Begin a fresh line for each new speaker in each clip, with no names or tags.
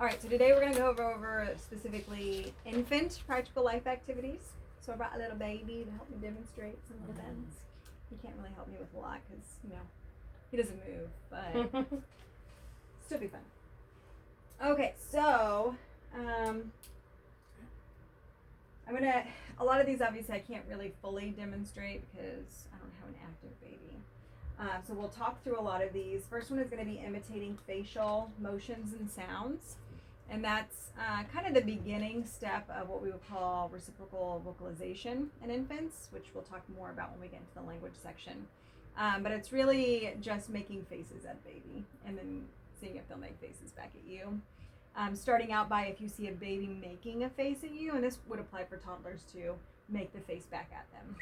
All right, so today we're going to go over specifically infant practical life activities. So I brought a little baby to help me demonstrate some of the things. He can't really help me with a lot because, he doesn't move, but still be fun. Okay, so a lot of these obviously I can't really fully demonstrate because I don't have an active baby. So we'll talk through a lot of these. First one is going to be imitating facial motions and sounds. And that's kind of the beginning step of what we would call reciprocal vocalization in infants, which we'll talk more about when we get into the language section. But it's really just making faces at baby and then seeing if they'll make faces back at you. Starting out by if you see a baby making a face at you, and this would apply for toddlers too, make the face back at them.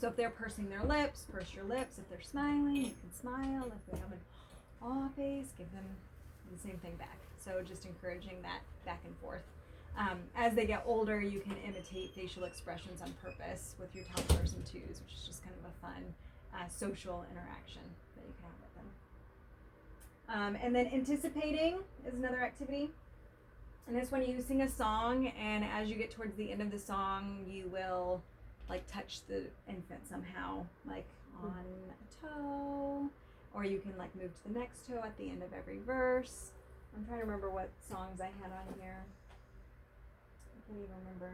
So if they're pursing their lips, purse your lips. If they're smiling, you can smile. If they have an aw face, give them the same thing back. So just encouraging that back and forth. As they get older, you can imitate facial expressions on purpose with your toddlers and twos, which is just kind of a fun social interaction that you can have with them. And then anticipating is another activity. And this one you sing a song, and as you get towards the end of the song, you will touch the infant somehow, on a toe, or you can move to the next toe at the end of every verse. I'm trying to remember what songs I had on here. I can't even remember.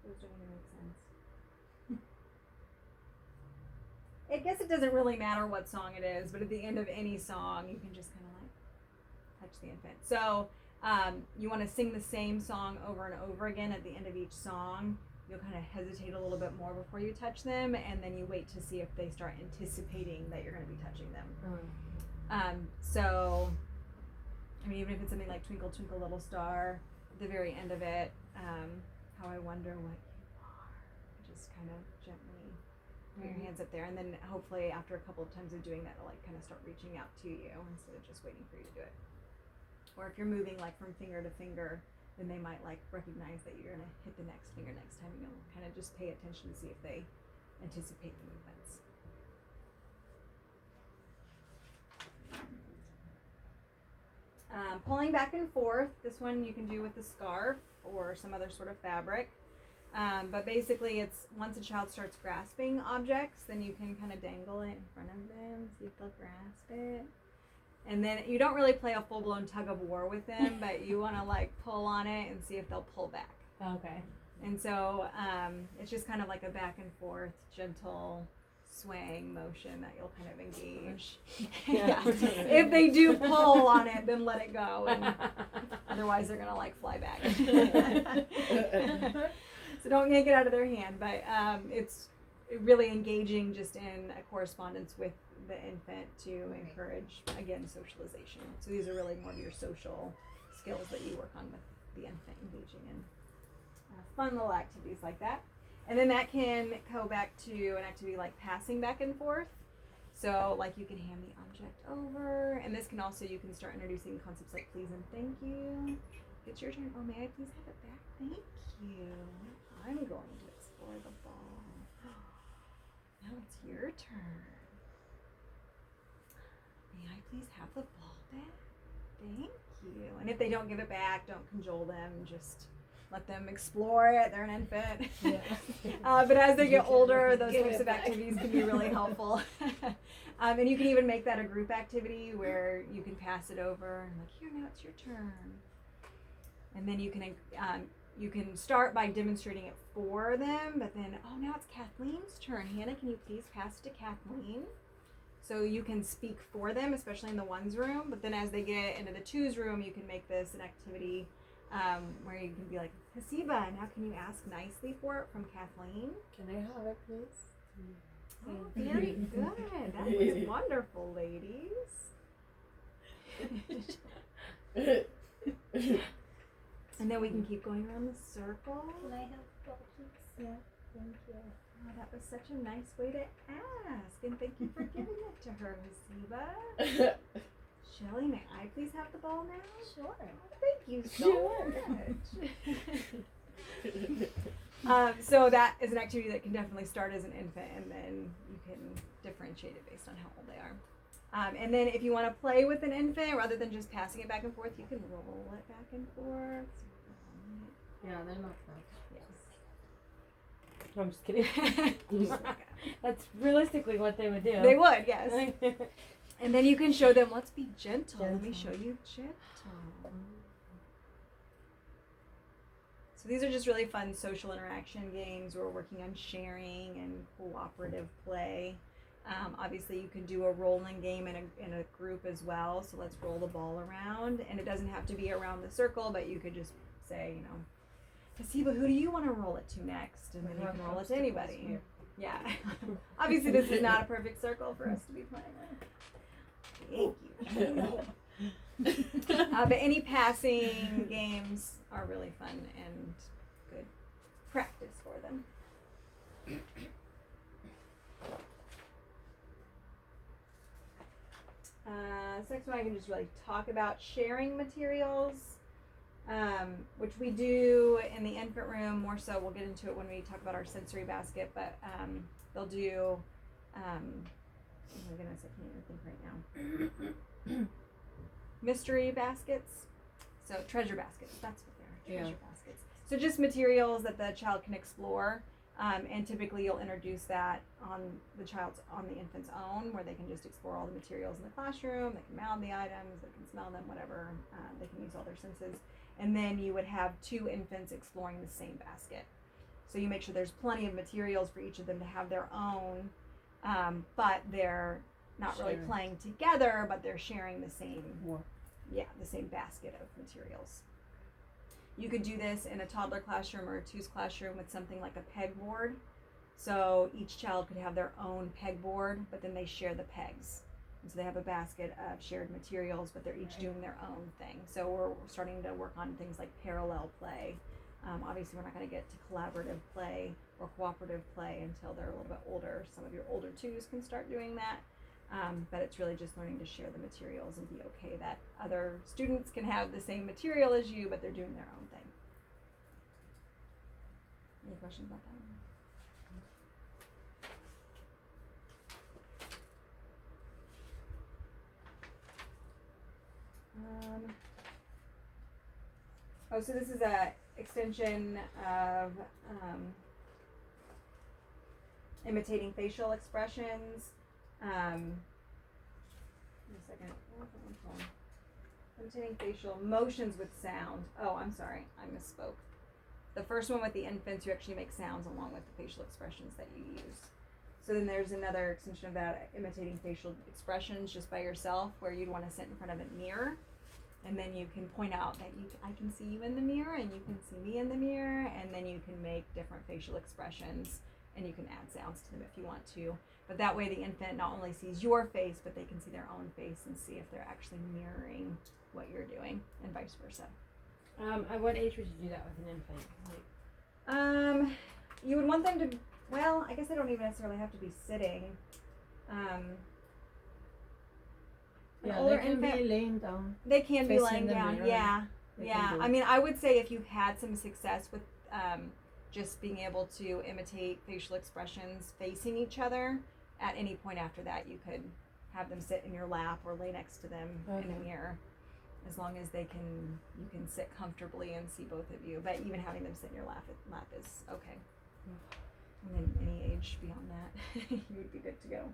Those don't even make sense. I guess it doesn't really matter what song it is, but at the end of any song, you can just kind of touch the infant. So you want to sing the same song over and over again. At the end of each song, you'll kind of hesitate a little bit more before you touch them, and then you wait to see if they start anticipating that you're going to be touching them. So, even if it's something like Twinkle, Twinkle, Little Star, at the very end of it, how I wonder what you are. Just kind of gently put your hands up there, and then hopefully after a couple of times of doing that, it'll kind of start reaching out to you instead of just waiting for you to do it. Or if you're moving from finger to finger, then they might recognize that you're gonna hit the next finger next time, and you'll kind of just pay attention to see if they anticipate the movements. Pulling back and forth, this one you can do with a scarf or some other sort of fabric. But basically it's once a child starts grasping objects, then you can kind of dangle it in front of them, see if they'll grasp it. And then you don't really play a full-blown tug of war with them, but you want to pull on it and see if they'll pull back.
Okay.
And so it's just kind of like a back and forth, gentle swaying motion that you'll kind of engage. Yeah. If they do pull on it, then let it go, and otherwise they're gonna fly back. So don't yank it out of their hand, but it's really engaging just in a correspondence with the infant to encourage, again, socialization. So these are really more of your social skills that you work on with the infant, engaging in fun little activities like that. And then that can go back to an activity like passing back and forth. So you can hand the object over, and this can also, you can start introducing concepts like please and thank you. It's your turn. Oh, may I please have it back? Thank you. I'm going to explore the ball. Now it's your turn. May I please have the ball back? Thank you. And if they don't give it back, don't cajole them. Just let them explore it. They're an infant. Yeah. But as they get older, those types of activities can be really helpful. And you can even make that a group activity where you can pass it over and here, now it's your turn. And then you can start by demonstrating it for them, but then, now it's Kathleen's turn. Hannah, can you please pass it to Kathleen? So you can speak for them, especially in the ones room, but then as they get into the twos room, you can make this an activity where you can be like, Hasiba, now can you ask nicely for it from Kathleen?
Can I have it, please?
Oh, very good. That was wonderful, ladies. And then we can keep going around the circle.
Can I have the ball, please?
Yeah, thank you. Oh, that was such a nice way to ask, and thank you for giving it to her, Hasiba. Shelly, may I please have the ball now?
Sure.
Oh, thank you so much. So that is an activity that can definitely start as an infant, and then you can differentiate it based on how old they are. And then if you want to play with an infant, rather than just passing it back and forth, you can roll it back and forth.
Yeah, they're not fun.
Yes.
No, I'm just kidding. That's realistically what they would do.
They would, yes. And then you can show them, let's be gentle. Let me show you gentle. So these are just really fun social interaction games. We're working on sharing and cooperative play. Obviously, you can do a rolling game in a group as well. So let's roll the ball around. And it doesn't have to be around the circle, but you could just say, you know, Hasiba, who do you want to roll it to next? And then you can roll it to anybody. Yeah. Obviously, this is not a perfect circle for us to be playing with. Thank you. But any passing games are really fun and good practice for them. Next one I can just really talk about sharing materials, which we do in the infant room more so. We'll get into it when we talk about our sensory basket, but they'll do, oh my goodness, I can't even think right now. Mystery baskets, so treasure baskets, that's what they are, treasure baskets. So just materials that the child can explore. And typically you'll introduce that on the infant's own, where they can just explore all the materials in the classroom, they can mount the items, they can smell them, whatever, they can use all their senses. And then you would have two infants exploring the same basket. So you make sure there's plenty of materials for each of them to have their own, but they're not really playing together, but they're sharing the same, the same basket of materials. You could do this in a toddler classroom or a twos classroom with something like a pegboard. So each child could have their own pegboard, but then they share the pegs. And so they have a basket of shared materials, but they're each doing their own thing. So we're starting to work on things like parallel play. Obviously, we're not going to get to collaborative play or cooperative play until they're a little bit older. Some of your older twos can start doing that. But it's really just learning to share the materials and be okay that other students can have the same material as you, but they're doing their own thing. Any questions about that? So this is a extension of imitating facial expressions. Wait a second. Imitating facial motions with sound. Oh, I'm sorry. I misspoke. The first one with the infants, you actually make sounds along with the facial expressions that you use. So then there's another extension of that, imitating facial expressions just by yourself, where you'd want to sit in front of a mirror. And then you can point out that I can see you in the mirror and you can see me in the mirror. And then you can make different facial expressions and you can add sounds to them if you want to. But that way the infant not only sees your face, but they can see their own face and see if they're actually mirroring what you're doing and vice versa.
At what age would you do that with an infant?
You would want them to, well, I guess they don't even necessarily have to be sitting.
They can be laying down.
They can be laying down, yeah. I mean, I would say if you've had some success with just being able to imitate facial expressions facing each other, at any point after that you could have them sit in your lap or lay next to them in a mirror, as long as you can sit comfortably and see both of you. But even having them sit in your lap is okay. And then any age beyond that, you would be good to go.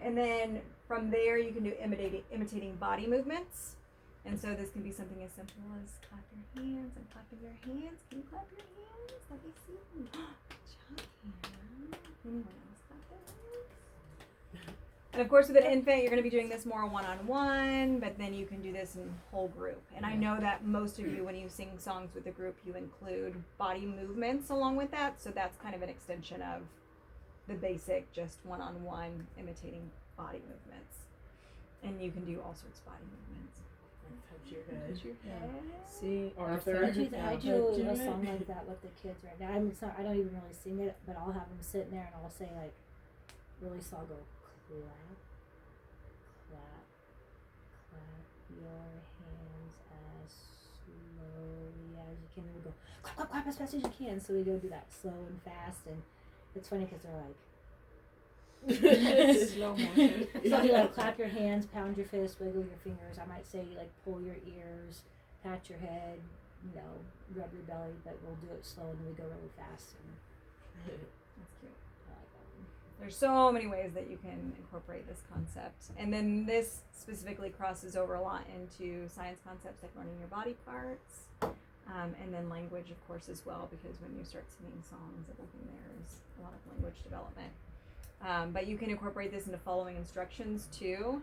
And then from there you can do imitating body movements. And so this can be something as simple as clap your hands and clapping your hands. Can you clap your hands? Let me see. Good job, Hannah. Anyone else clap their hands? And of course with an infant you're going to be doing this more one-on-one, but then you can do this in whole group. And I know that most of you, when you sing songs with a group, you include body movements along with that. So that's kind of an extension of the basic just one-on-one imitating body movements. And you can do all sorts of body movements.
Touch your head.
Touch your head.
See,
Arthur. I do a song like that with the kids right now. I don't even really sing it, but I'll have them sitting there and I'll say like really slow. I'll go clap, clap, clap your hands as slowly as you can. And we go clap, clap, clap as fast as you can. So we go do that slow and fast, and it's funny because they're like,
Slow motion.
So you like clap your hands, pound your fist, wiggle your fingers. I might say like pull your ears, pat your head, rub your belly, but we'll do it slow and then we go really fast. And
That's cute.
I like that one.
There's so many ways that you can incorporate this concept. And then this specifically crosses over a lot into science concepts like learning your body parts. And then language, of course, as well, because when you start singing songs, everything there is a lot of language development. But you can incorporate this into following instructions too.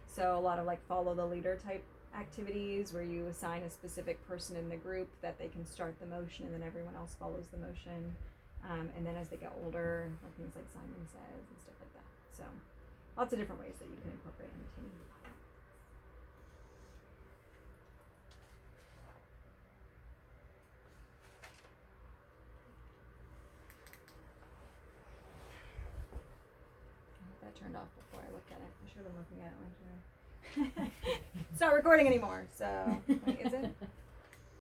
So a lot of like follow the leader type activities where you assign a specific person in the group that they can start the motion and then everyone else follows the motion. And then as they get older, like things like Simon Says and stuff like that. So lots of different ways that you can incorporate imitating. That turned off before I looked at it. I should have been looking at it when it's not recording anymore. So wait, is it?